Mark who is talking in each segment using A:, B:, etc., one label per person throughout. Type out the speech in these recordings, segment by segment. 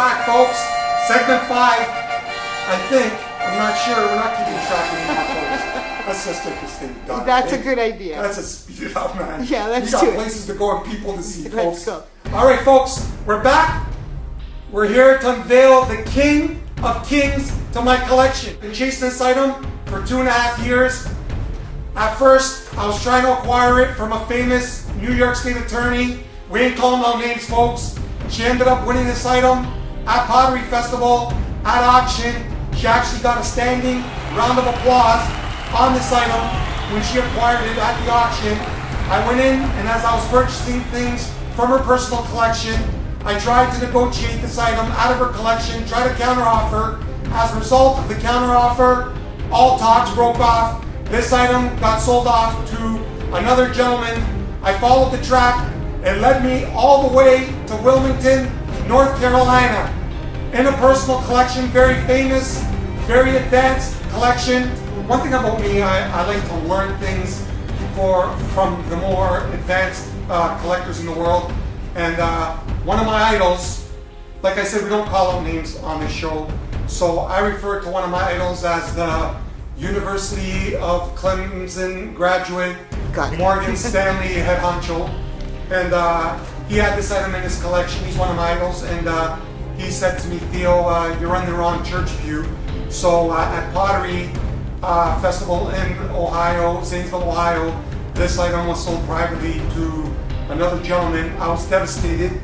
A: back, folks. Segment 5, I think. I'm not sure. We're not keeping track anymore, folks. Let's just get this thing done.
B: That's a good idea.
A: Let's just speed it up, man.
B: Yeah, let's do it.
A: We got places to go and people to see, folks.
B: Let's go.
A: All right, folks. We're back. We're here to unveil the king of kings to my collection. I've been chasing this item for 2.5 years. At first, I was trying to acquire it from a famous New York State attorney. We ain't calling out names, folks. She ended up winning this item at Pottery Festival, at auction. She actually got a standing round of applause on this item when she acquired it at the auction. I went in, and as I was purchasing things from her personal collection, I tried to negotiate this item out of her collection, try to counteroffer. As a result of the counteroffer, all talks broke off. This item got sold off to another gentleman. I followed the track. It led me all the way to Wilmington, North Carolina. In a personal collection, very famous, very advanced collection. One thing about me, I like to learn things from the more advanced collectors in the world. And one of my idols, like I said, we don't call out names on this show, so I refer to one of my idols as the University of Clemson graduate, Morgan Stanley head honcho. And he had this item in his collection. He's one of my idols, and he said to me, Theo, you're on the wrong church pew. So at Pottery Festival in Ohio, Zanesville, Ohio, this item was sold privately to another gentleman. I was devastated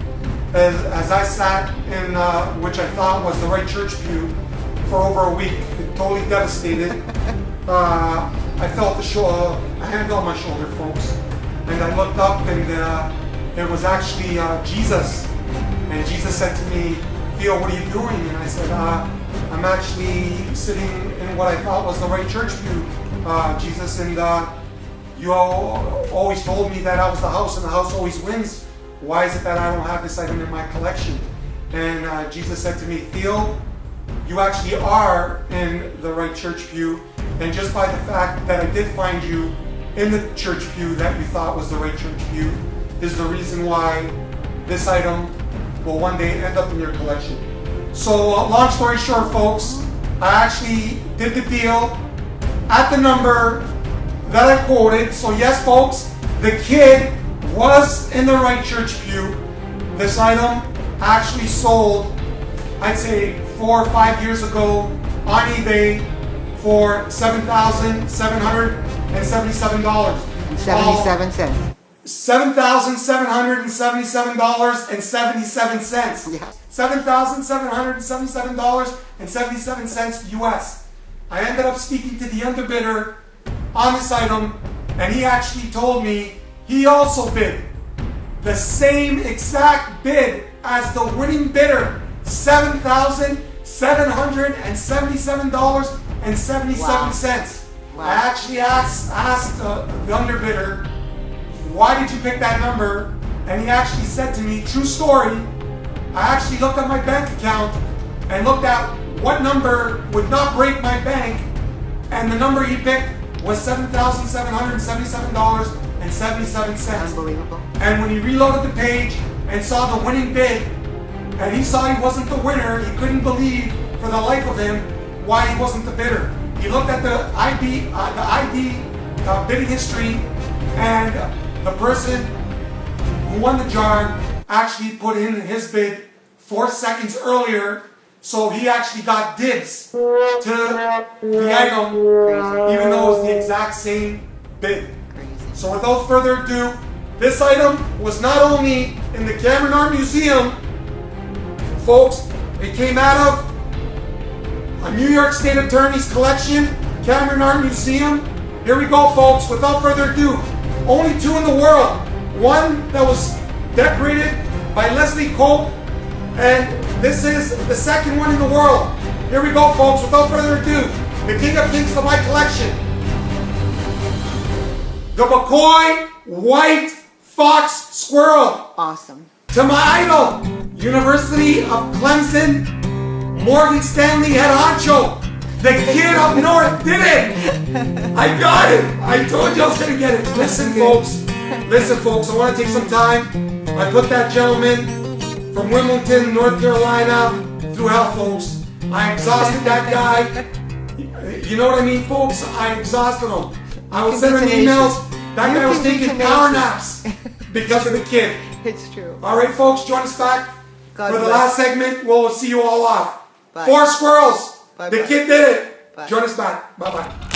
A: as I sat in which I thought was the right church pew for over a week. Totally devastated. I felt a hand on my shoulder, folks. And I looked up, and it was actually Jesus. And Jesus said to me, Theo, what are you doing? And I said, I'm actually sitting in what I thought was the right church pew, Jesus. And you always told me that I was the house, and the house always wins. Why is it that I don't have this item in my collection? And Jesus said to me, Theo, you actually are in the right church pew. And just by the fact that I did find you in the church pew that you thought was the right church pew is the reason why this item will one day end up in your collection. So long story short, folks, I actually did the deal at the number that I quoted. So yes, folks, the kid was in the right church pew. This item actually sold, I'd say 4 or 5 years ago on eBay for $7,777.
B: 77 cents.
A: $7,777.77.
B: Yeah.
A: $7,777.77 US. I ended up speaking to the underbidder on this item, and he actually told me he also bid the same exact bid as the winning bidder, $7,777.77.
B: Wow.
A: I actually asked the underbidder, why did you pick that number? And he actually said to me, true story, I actually looked at my bank account and looked at what number would not break my bank, and the number he picked was $7,777.77.
B: Unbelievable.
A: And when he reloaded the page and saw the winning bid, and he saw he wasn't the winner, he couldn't believe for the life of him why he wasn't the bidder. He looked at the ID bidding history, and the person who won the jar actually put in his bid 4 seconds earlier, so he actually got dibs to the item, even though it was the exact same bid. So without further ado, this item was not only in the Cameron Art Museum, folks, it came out of a New York State Attorney's collection, Cameron Art Museum. Here we go, folks, without further ado. Only 2 in the world. One that was decorated by Leslie Cope, and this is the second one in the world. Here we go, folks, without further ado. The king of kings to my collection. The McCoy White Fox Squirrel.
B: Awesome.
A: To my idol, University of Clemson, Morgan Stanley head honcho. The kid up north did it. I got it. I told you I was going to get it. Listen, folks. I want to take some time. I put that gentleman from Wilmington, North Carolina, to hell, folks. I exhausted that guy. You know what I mean, folks? I exhausted him. I was sending emails. That guy was taking power naps because of the kid.
B: It's true.
A: All right, folks, join us back
B: God
A: for the
B: bless.
A: last segment. We'll see you all off.
B: Bye.
A: 4 squirrels.
B: Bye
A: The
B: bye.
A: kid did it.
B: Bye.
A: Join us back. Bye-bye.